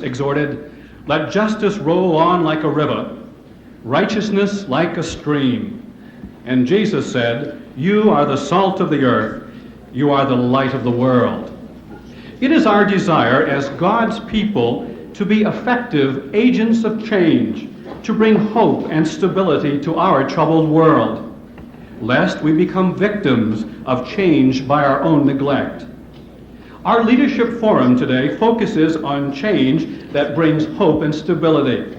exhorted, "Let justice roll on like a river, righteousness like a stream." And Jesus said, "You are the salt of the earth. You are the light of the world." It is our desire as God's people to be effective agents of change, to bring hope and stability to our troubled world, lest we become victims of change by our own neglect. Our leadership forum today focuses on change that brings hope and stability.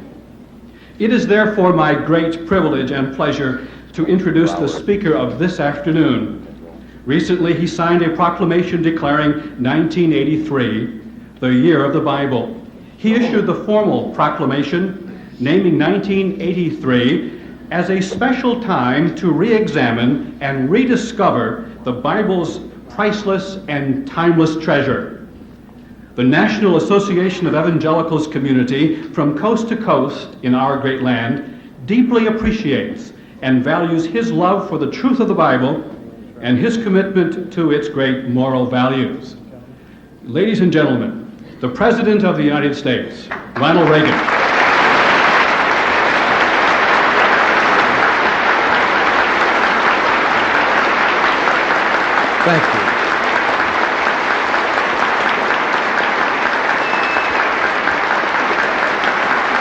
It is therefore my great privilege and pleasure to introduce the speaker of this afternoon. Recently, he signed a proclamation declaring 1983 the year of the Bible. He issued the formal proclamation naming 1983 as a special time to re-examine and rediscover the Bible's priceless and timeless treasure. The National Association of Evangelicals community from coast to coast in our great land deeply appreciates and values his love for the truth of the Bible and his commitment to its great moral values. Ladies and gentlemen, the President of the United States, Ronald Reagan. Thank you.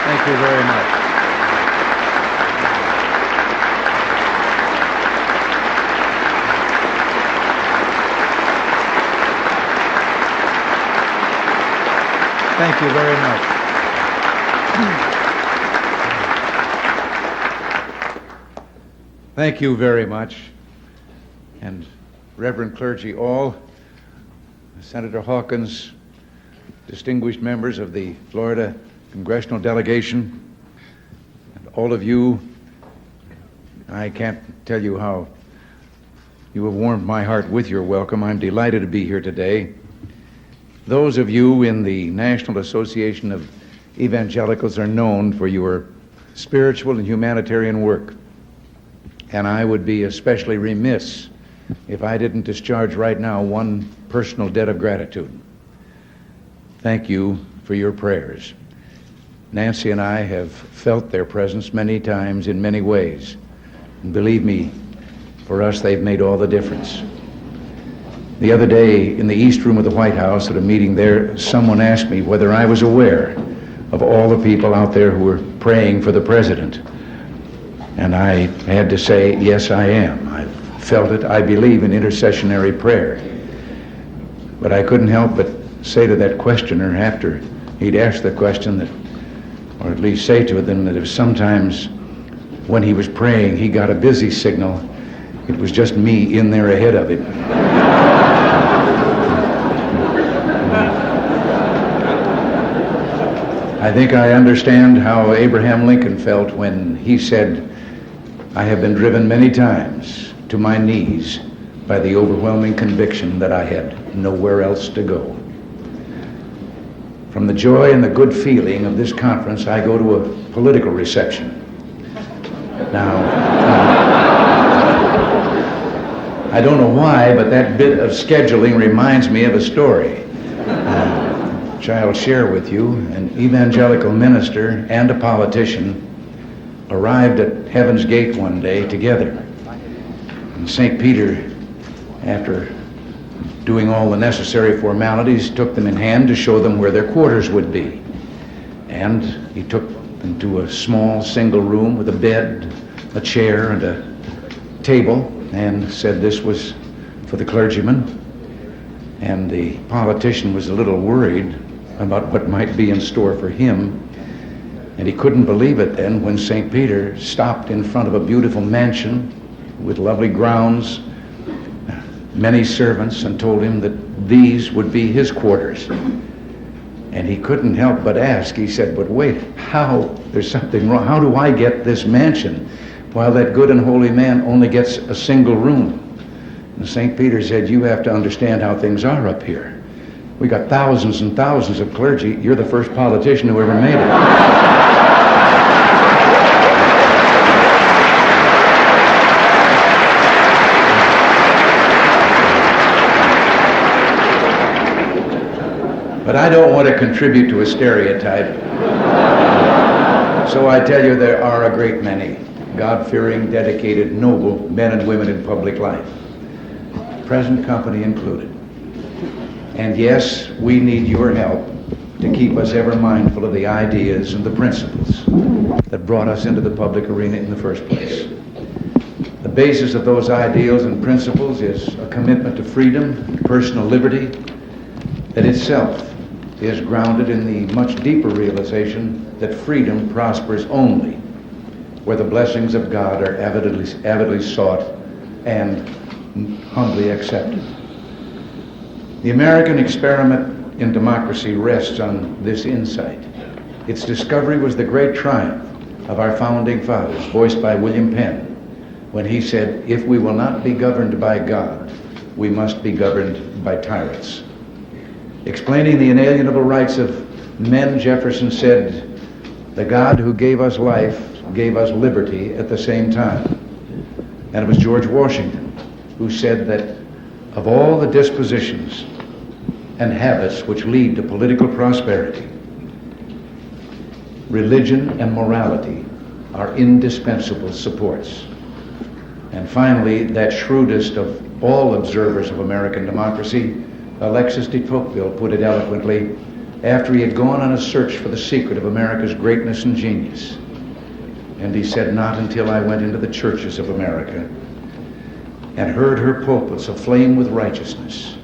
Thank you very much. Thank you very much. Thank you very much. And Reverend clergy all, Senator Hawkins, distinguished members of the Florida Congressional Delegation, and all of you, I can't tell you how you have warmed my heart with your welcome. I'm delighted to be here today. Those of you in the National Association of Evangelicals are known for your spiritual and humanitarian work, and I would be especially remiss if I didn't discharge right now one personal debt of gratitude. Thank you for your prayers. Nancy and I have felt their presence many times in many ways, and believe me, for us they've made all the difference. The other day in the East Room of the White House at a meeting there, someone asked me whether I was aware of all the people out there who were praying for the president. And I had to say, yes, I am. I've felt it. I believe in intercessionary prayer. But I couldn't help but say to that questioner after he'd asked the question that, or at least say to them that if sometimes when he was praying he got a busy signal, it was just me in there ahead of him. I think I understand how Abraham Lincoln felt when he said, "I have been driven many times to my knees by the overwhelming conviction that I had nowhere else to go." From the joy and the good feeling of this conference, I go to a political reception. Now, I don't know why, but that bit of scheduling reminds me of a story, which I'll share with you. An evangelical minister and a politician arrived at Heaven's Gate one day together. And St. Peter, after doing all the necessary formalities, took them in hand to show them where their quarters would be. And he took them to a small single room with a bed, a chair, and a table, and said this was for the clergyman. And the politician was a little worried about what might be in store for him. And he couldn't believe it then when St. Peter stopped in front of a beautiful mansion with lovely grounds, many servants, and told him that these would be his quarters. And he couldn't help but ask. He said, "But wait, there's something wrong. How do I get this mansion while that good and holy man only gets a single room?" And St. Peter said, "You have to understand how things are up here. We got thousands and thousands of clergy. You're the first politician who ever made it." But I don't want to contribute to a stereotype. So I tell you, there are a great many God-fearing, dedicated, noble men and women in public life, present company included. And yes, we need your help to keep us ever mindful of the ideas and the principles that brought us into the public arena in the first place. The basis of those ideals and principles is a commitment to freedom, personal liberty, that itself is grounded in the much deeper realization that freedom prospers only where the blessings of God are avidly sought and humbly accepted. The American experiment in democracy rests on this insight. Its discovery was the great triumph of our founding fathers, voiced by William Penn, when he said, "If we will not be governed by God, we must be governed by tyrants." Explaining the inalienable rights of men, Jefferson said, "The God who gave us life gave us liberty at the same time." And it was George Washington who said that of all the dispositions and habits which lead to political prosperity, religion and morality are indispensable supports. And finally, that shrewdest of all observers of American democracy, Alexis de Tocqueville, put it eloquently after he had gone on a search for the secret of America's greatness and genius. And he said, "Not until I went into the churches of America and heard her pulpits aflame with righteousness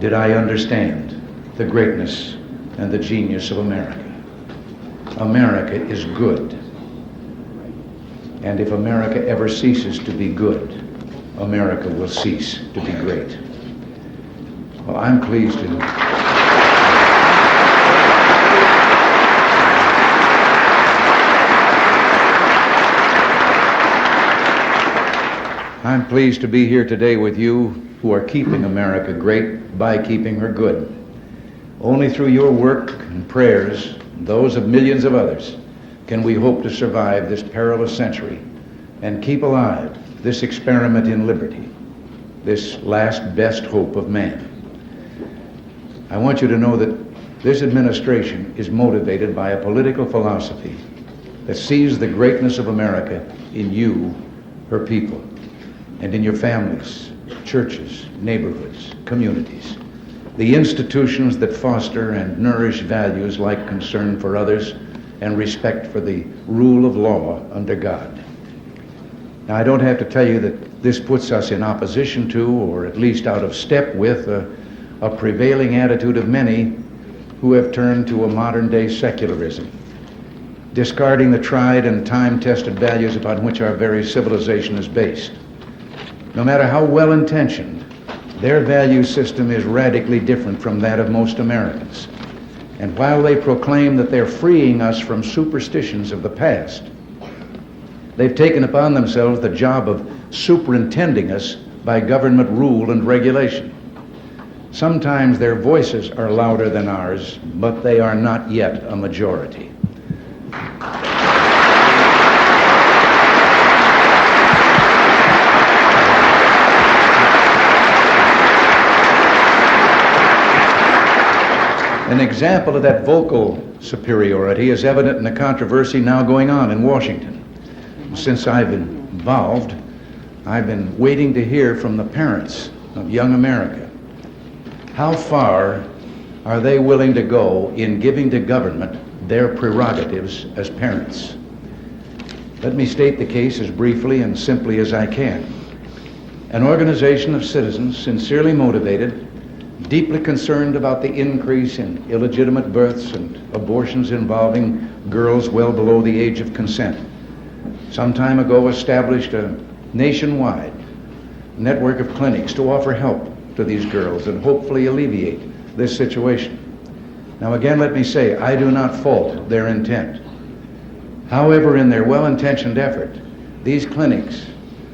did I understand the greatness and the genius of America. America is good. And if America ever ceases to be good, America will cease to be great." Well, I'm pleased to be here today with you who are keeping America great by keeping her good. Only through your work and prayers, and those of millions of others, can we hope to survive this perilous century and keep alive this experiment in liberty, this last best hope of man. I want you to know that this administration is motivated by a political philosophy that sees the greatness of America in you, her people, and in your families, churches, neighborhoods, communities, the institutions that foster and nourish values like concern for others and respect for the rule of law under God. Now, I don't have to tell you that this puts us in opposition to, or at least out of step with, a prevailing attitude of many who have turned to a modern-day secularism, discarding the tried and time-tested values upon which our very civilization is based. No matter how well-intentioned, their value system is radically different from that of most Americans. And while they proclaim that they're freeing us from superstitions of the past, they've taken upon themselves the job of superintending us by government rule and regulation. Sometimes their voices are louder than ours, but they are not yet a majority. An example of that vocal superiority is evident in the controversy now going on in Washington. Since I've been involved, I've been waiting to hear from the parents of young America. How far are they willing to go in giving to government their prerogatives as parents? Let me state the case as briefly and simply as I can. An organization of citizens sincerely motivated, deeply concerned about the increase in illegitimate births and abortions involving girls well below the age of consent, some time ago established a nationwide network of clinics to offer help to these girls and hopefully alleviate this situation. Now again, let me say, I do not fault their intent. However, in their well-intentioned effort, these clinics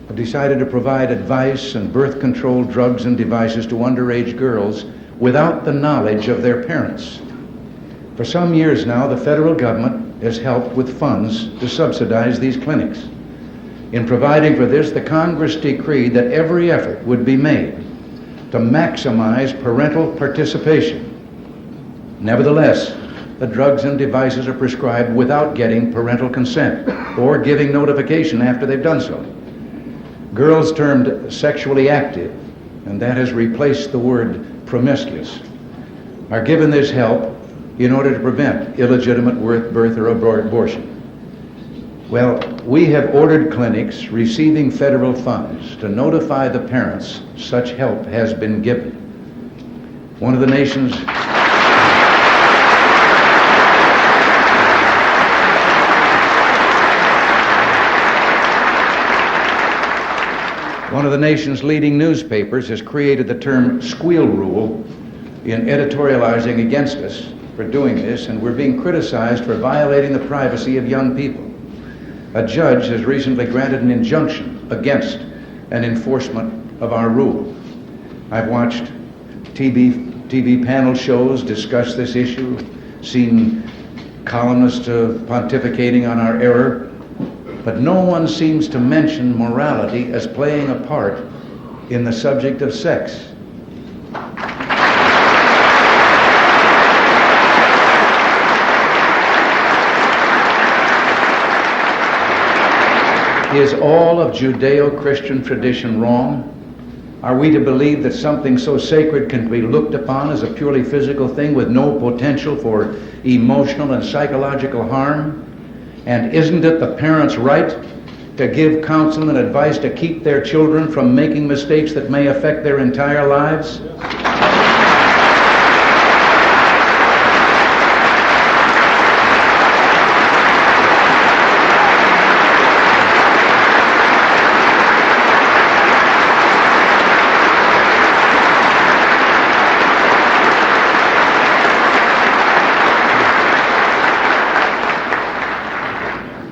have decided to provide advice and birth control drugs and devices to underage girls without the knowledge of their parents. For some years now, the federal government has helped with funds to subsidize these clinics. In providing for this, the Congress decreed that every effort would be made to maximize parental participation Nevertheless, the drugs and devices are prescribed without getting parental consent or giving notification after they've done so. Girls termed sexually active, and that has replaced the word promiscuous, are given this help in order to prevent illegitimate birth or abortion. Well, we have ordered clinics receiving federal funds to notify the parents such help has been given. One of the nation's leading newspapers has created the term squeal rule in editorializing against us for doing this, and we're being criticized for violating the privacy of young people. A judge has recently granted an injunction against an enforcement of our rule. I've watched TV panel shows discuss this issue, seen columnists pontificating on our error, but no one seems to mention morality as playing a part in the subject of sex. Is all of Judeo-Christian tradition wrong? Are we to believe that something so sacred can be looked upon as a purely physical thing with no potential for emotional and psychological harm? And isn't it the parents' right to give counsel and advice to keep their children from making mistakes that may affect their entire lives?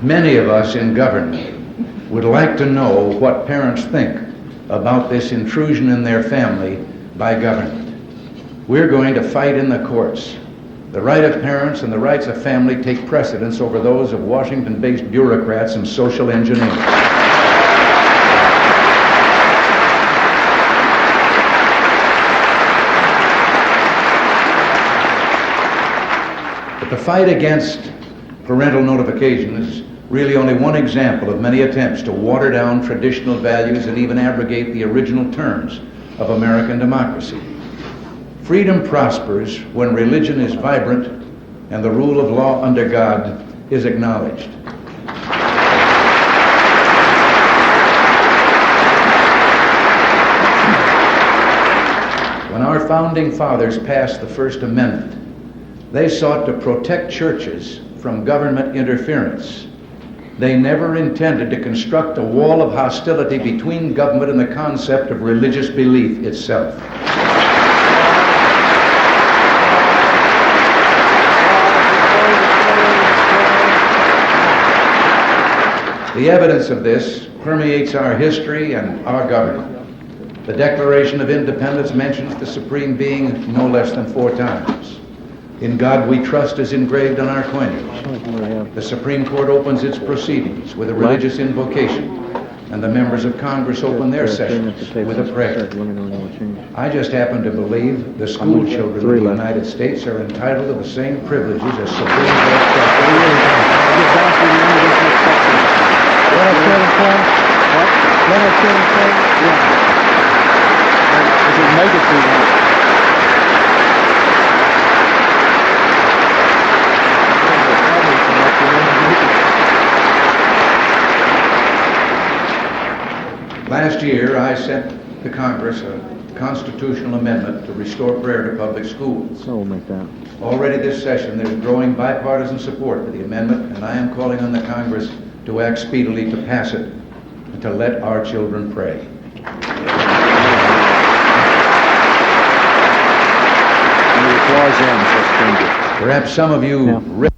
Many of us in government would like to know what parents think about this intrusion in their family by government. We're going to fight in the courts. The right of parents and the rights of family take precedence over those of Washington-based bureaucrats and social engineers. But the fight against parental notification is really only one example of many attempts to water down traditional values and even abrogate the original terms of American democracy. Freedom prospers when religion is vibrant and the rule of law under God is acknowledged. When our founding fathers passed the First Amendment, they sought to protect churches from government interference. They never intended to construct a wall of hostility between government and the concept of religious belief itself. The evidence of this permeates our history and our government. The Declaration of Independence mentions the Supreme Being no less than 4 times. In God We Trust is engraved on our coinage. The Supreme Court opens its proceedings with a religious invocation, and the members of Congress open their sessions with a prayer. I just happen to believe the school children of the United States are entitled to the same privileges as Supreme Court Last year, I sent to Congress a constitutional amendment to restore prayer to public schools. So we'll make that. Already this session, there's growing bipartisan support for the amendment, and I am calling on the Congress to act speedily to pass it and to let our children pray. Perhaps some of you read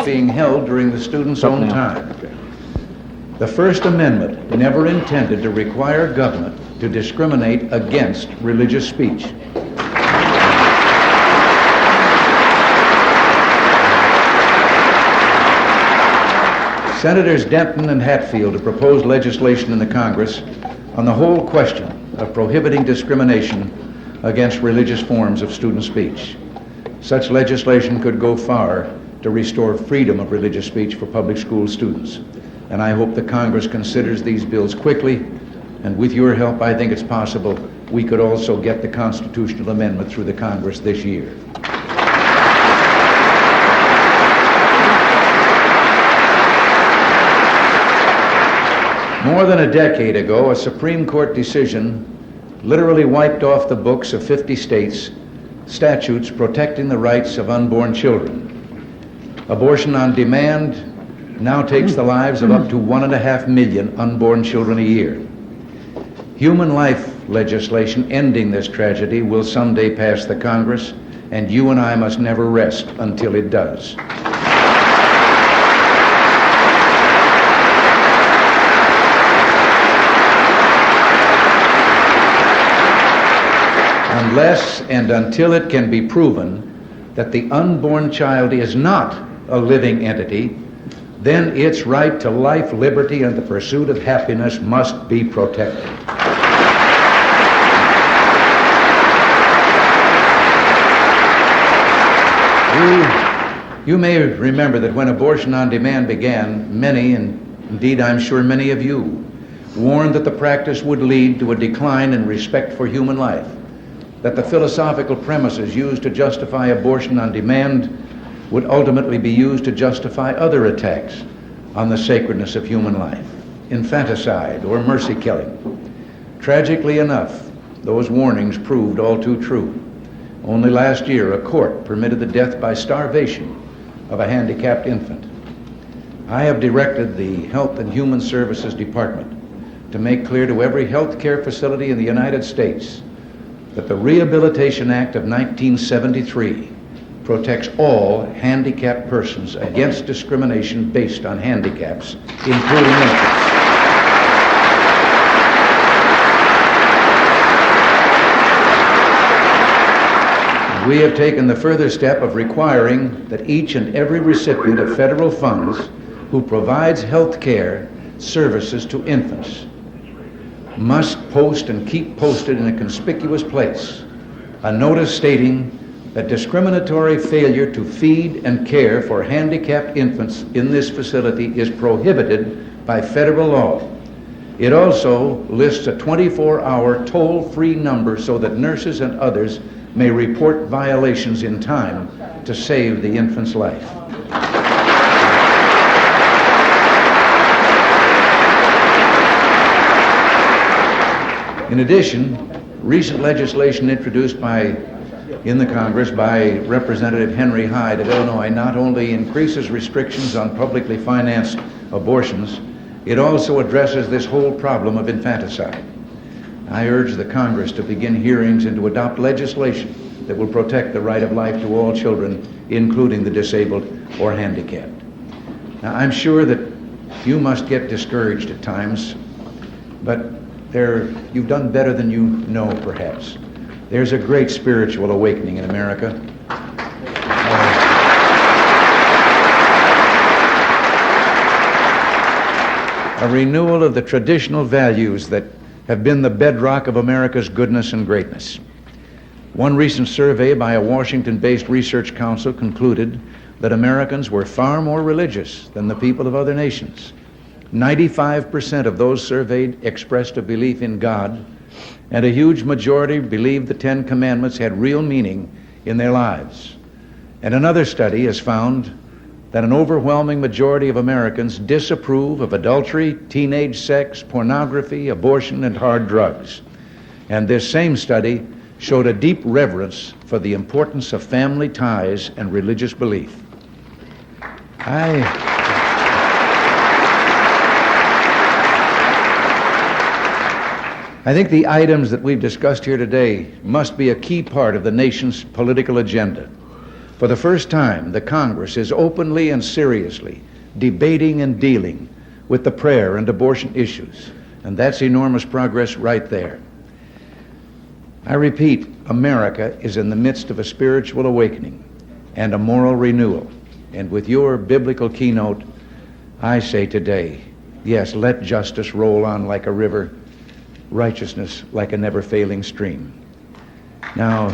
being held during the students' own time. The First Amendment never intended to require government to discriminate against religious speech. Senators Denton and Hatfield have proposed legislation in the Congress on the whole question of prohibiting discrimination against religious forms of student speech. Such legislation could go far to restore freedom of religious speech for public school students. And I hope the Congress considers these bills quickly, and with your help, I think it's possible we could also get the constitutional amendment through the Congress this year. More than a decade ago, a Supreme Court decision literally wiped off the books of 50 states statutes protecting the rights of unborn children. Abortion on demand now takes the lives of up to 1.5 million unborn children a year. Human life legislation ending this tragedy will someday pass the Congress, and you and I must never rest until it does. Unless and until it can be proven that the unborn child is not a living entity, then its right to life, liberty, and the pursuit of happiness must be protected. You may remember that when abortion on demand began, many, and indeed I'm sure many of you, warned that the practice would lead to a decline in respect for human life, that the philosophical premises used to justify abortion on demand would ultimately be used to justify other attacks on the sacredness of human life, infanticide or mercy killing. Tragically enough, those warnings proved all too true. Only last year, a court permitted the death by starvation of a handicapped infant. I have directed the Health and Human Services Department to make clear to every health care facility in the United States that the Rehabilitation Act of 1973 protects all handicapped persons against discrimination based on handicaps, including infants. We have taken the further step of requiring that each and every recipient of federal funds who provides health care services to infants must post and keep posted in a conspicuous place a notice stating that discriminatory failure to feed and care for handicapped infants in this facility is prohibited by federal law. It also lists a 24-hour toll-free number so that nurses and others may report violations in time to save the infant's life. In addition, recent legislation introduced in the Congress by Representative Henry Hyde of Illinois not only increases restrictions on publicly financed abortions, it also addresses this whole problem of infanticide. I urge the Congress to begin hearings and to adopt legislation that will protect the right of life to all children, including the disabled or handicapped. Now, I'm sure that you must get discouraged at times, but you've done better than you know, perhaps. There's a great spiritual awakening in America. A renewal of the traditional values that have been the bedrock of America's goodness and greatness. One recent survey by a Washington-based research council concluded that Americans were far more religious than the people of other nations. 95% of those surveyed expressed a belief in God, and a huge majority believed the Ten Commandments had real meaning in their lives. And another study has found that an overwhelming majority of Americans disapprove of adultery, teenage sex, pornography, abortion, and hard drugs. And this same study showed a deep reverence for the importance of family ties and religious belief. I think the items that we've discussed here today must be a key part of the nation's political agenda. For the first time, the Congress is openly and seriously debating and dealing with the prayer and abortion issues, and that's enormous progress right there. I repeat, America is in the midst of a spiritual awakening and a moral renewal, and with your biblical keynote, I say today, yes, let justice roll on like a river, righteousness like a never-failing stream. Now,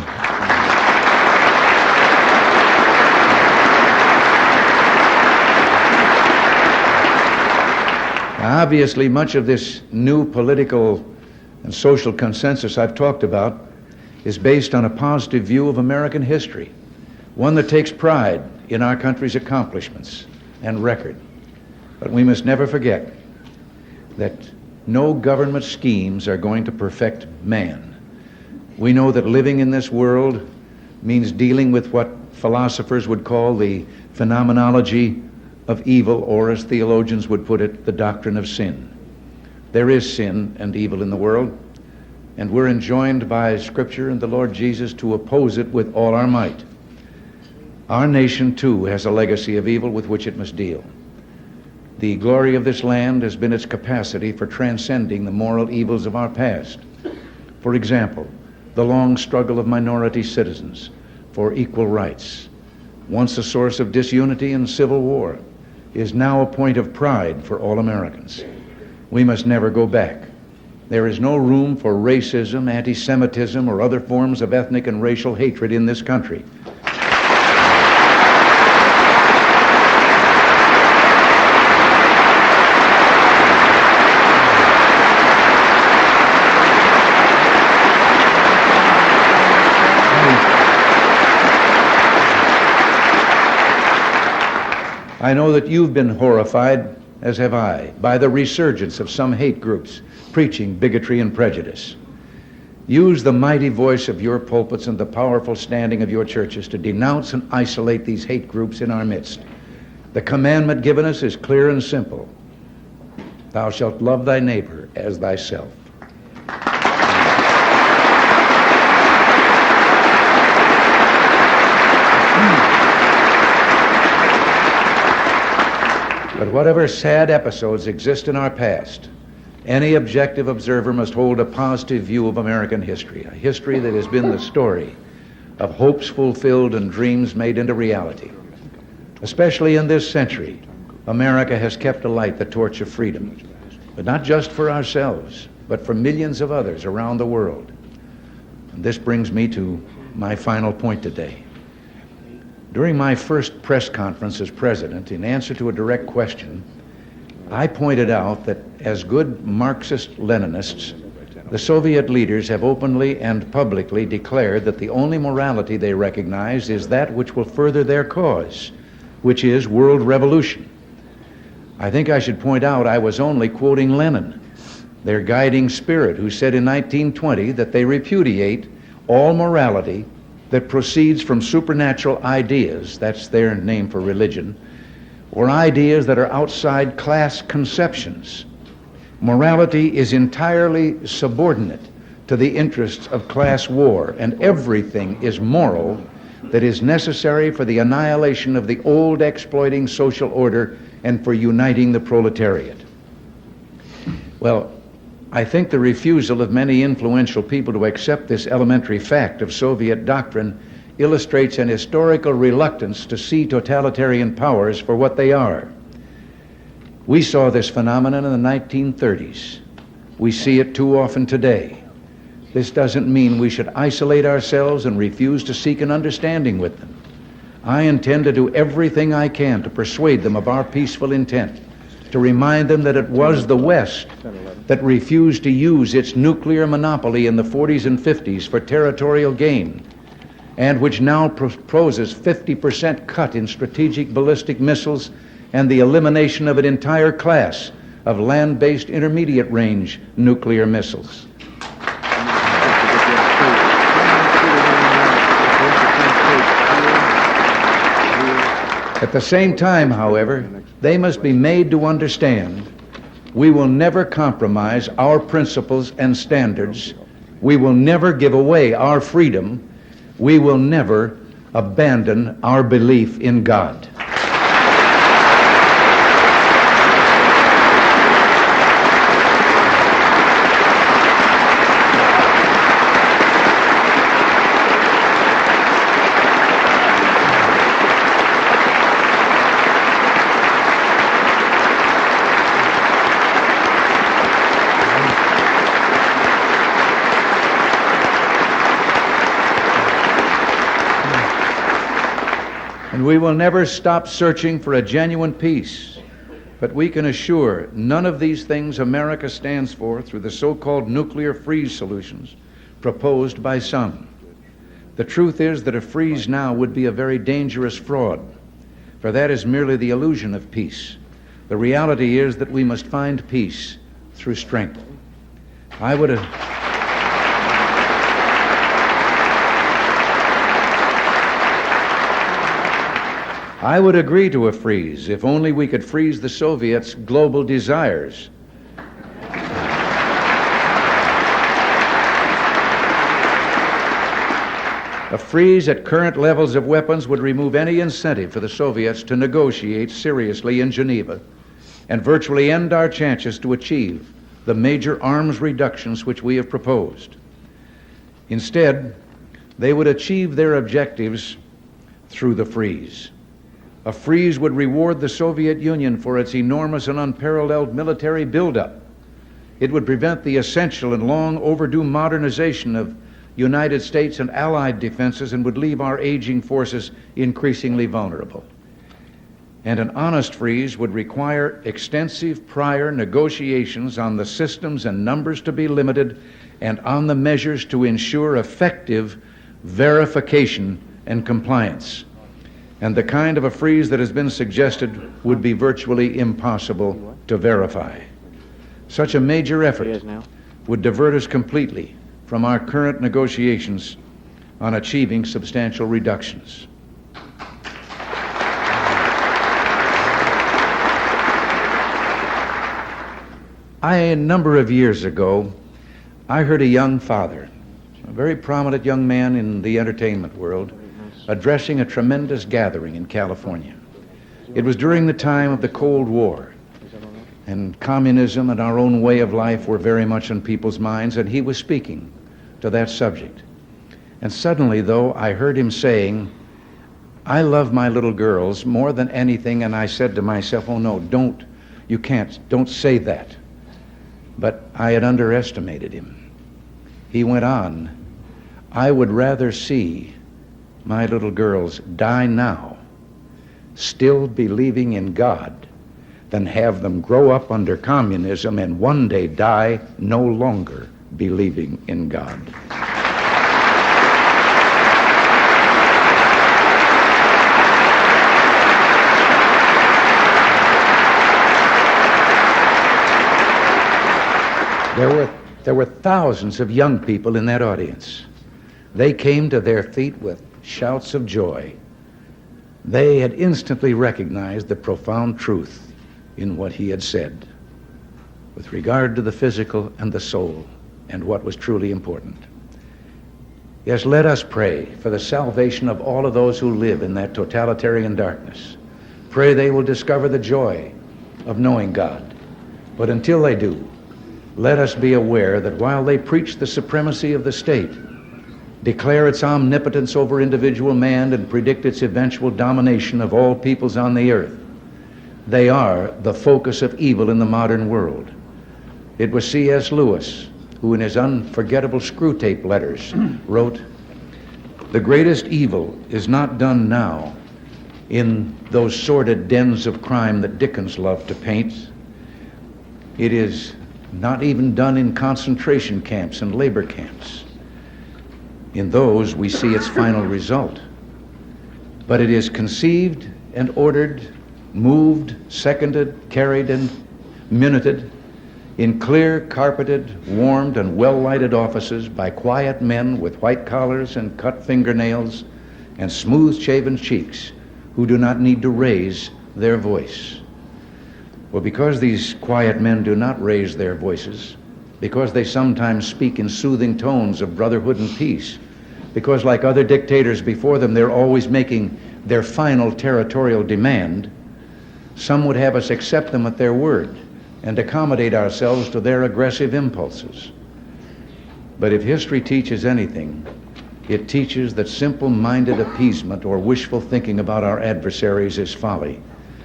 obviously, much of this new political and social consensus I've talked about is based on a positive view of American history, one that takes pride in our country's accomplishments and record. But we must never forget that no government schemes are going to perfect man. We know that living in this world means dealing with what philosophers would call the phenomenology of evil, or as theologians would put it, the doctrine of sin. There is sin and evil in the world, and we're enjoined by Scripture and the Lord Jesus to oppose it with all our might. Our nation, too, has a legacy of evil with which it must deal. The glory of this land has been its capacity for transcending the moral evils of our past. For example, the long struggle of minority citizens for equal rights, once a source of disunity and civil war, is now a point of pride for all Americans. We must never go back. There is no room for racism, anti-Semitism, or other forms of ethnic and racial hatred in this country. I know that you've been horrified, as have I, by the resurgence of some hate groups preaching bigotry and prejudice. Use the mighty voice of your pulpits and the powerful standing of your churches to denounce and isolate these hate groups in our midst. The commandment given us is clear and simple. Thou shalt love thy neighbor as thyself. But whatever sad episodes exist in our past, any objective observer must hold a positive view of American history, a history that has been the story of hopes fulfilled and dreams made into reality. Especially in this century, America has kept alight the torch of freedom, but not just for ourselves, but for millions of others around the world. And this brings me to my final point today. During my first press conference as president, in answer to a direct question, I pointed out that as good Marxist-Leninists, the Soviet leaders have openly and publicly declared that the only morality they recognize is that which will further their cause, which is world revolution. I think I should point out I was only quoting Lenin, their guiding spirit, who said in 1920 that they repudiate all morality that proceeds from supernatural ideas, that's their name for religion, or ideas that are outside class conceptions. Morality is entirely subordinate to the interests of class war, and everything is moral that is necessary for the annihilation of the old exploiting social order and for uniting the proletariat. Well, I think the refusal of many influential people to accept this elementary fact of Soviet doctrine illustrates an historical reluctance to see totalitarian powers for what they are. We saw this phenomenon in the 1930s. We see it too often today. This doesn't mean we should isolate ourselves and refuse to seek an understanding with them. I intend to do everything I can to persuade them of our peaceful intent, to remind them that it was the West that refused to use its nuclear monopoly in the 40s and 50s for territorial gain, and which now proposes 50% cut in strategic ballistic missiles and the elimination of an entire class of land-based intermediate-range nuclear missiles. At the same time, however, they must be made to understand we will never compromise our principles and standards. We will never give away our freedom. We will never abandon our belief in God. And we will never stop searching for a genuine peace, But we can assure none of these things America stands for through the so-called nuclear freeze solutions proposed by some. The truth is that a freeze now would be a very dangerous fraud, for that is merely the illusion of peace. The reality is that we must find peace through strength. I would agree to a freeze if only we could freeze the Soviets' global desires. A freeze at current levels of weapons would remove any incentive for the Soviets to negotiate seriously in Geneva and virtually end our chances to achieve the major arms reductions which we have proposed. Instead, they would achieve their objectives through the freeze. A freeze would reward the Soviet Union for its enormous and unparalleled military buildup. It would prevent the essential and long overdue modernization of United States and Allied defenses and would leave our aging forces increasingly vulnerable. And an honest freeze would require extensive prior negotiations on the systems and numbers to be limited and on the measures to ensure effective verification and compliance. And the kind of a freeze that has been suggested would be virtually impossible to verify. Such a major effort would divert us completely from our current negotiations on achieving substantial reductions. A number of years ago, I heard a young father, a very prominent young man in the entertainment world, addressing a tremendous gathering in California. It was during the time of the Cold War, and communism and our own way of life were very much on people's minds, and he was speaking to that subject. And suddenly, though, I heard him saying, "I love my little girls more than anything," and I said to myself, "Oh no, don't say that." But I had underestimated him. He went on, "I would rather see my little girls die now, still believing in God, than have them grow up under communism and one day die no longer believing in God." There were thousands of young people in that audience. They came to their feet with shouts of joy. They had instantly recognized the profound truth in what he had said with regard to the physical and the soul and what was truly important. Yes, let us pray for the salvation of all of those who live in that totalitarian darkness. Pray they will discover the joy of knowing God. But until they do, let us be aware that while they preach the supremacy of the state, declare its omnipotence over individual man, and predict its eventual domination of all peoples on the earth, they are the focus of evil in the modern world. It was C.S. Lewis who in his unforgettable Screwtape letters wrote, "The greatest evil is not done now in those sordid dens of crime that Dickens loved to paint. It is not even done in concentration camps and labor camps. In those we see its final result. But it is conceived and ordered, moved, seconded, carried, and minuted in clear, carpeted, warmed, and well-lighted offices by quiet men with white collars and cut fingernails and smooth-shaven cheeks who do not need to raise their voice." Well, because these quiet men do not raise their voices, because they sometimes speak in soothing tones of brotherhood and peace, because like other dictators before them, they're always making their final territorial demand, some would have us accept them at their word and accommodate ourselves to their aggressive impulses. But if history teaches anything, it teaches that simple-minded appeasement or wishful thinking about our adversaries is folly.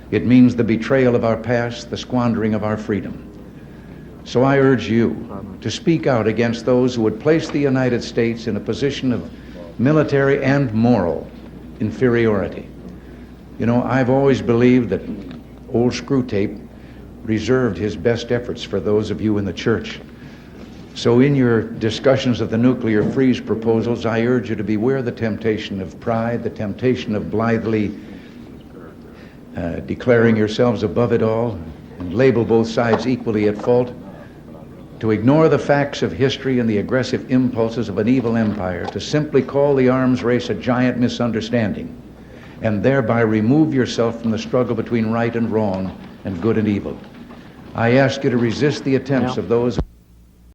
It means the betrayal of our past, the squandering of our freedom. So I urge you to speak out against those who would place the United States in a position of military and moral inferiority. You know, I've always believed that old Screwtape reserved his best efforts for those of you in the church. So in your discussions of the nuclear freeze proposals, I urge you to beware the temptation of pride, the temptation of blithely declaring yourselves above it all and label both sides equally at fault, to ignore the facts of history and the aggressive impulses of an evil empire, to simply call the arms race a giant misunderstanding, and thereby remove yourself from the struggle between right and wrong and good and evil. I ask you to resist the attempts of those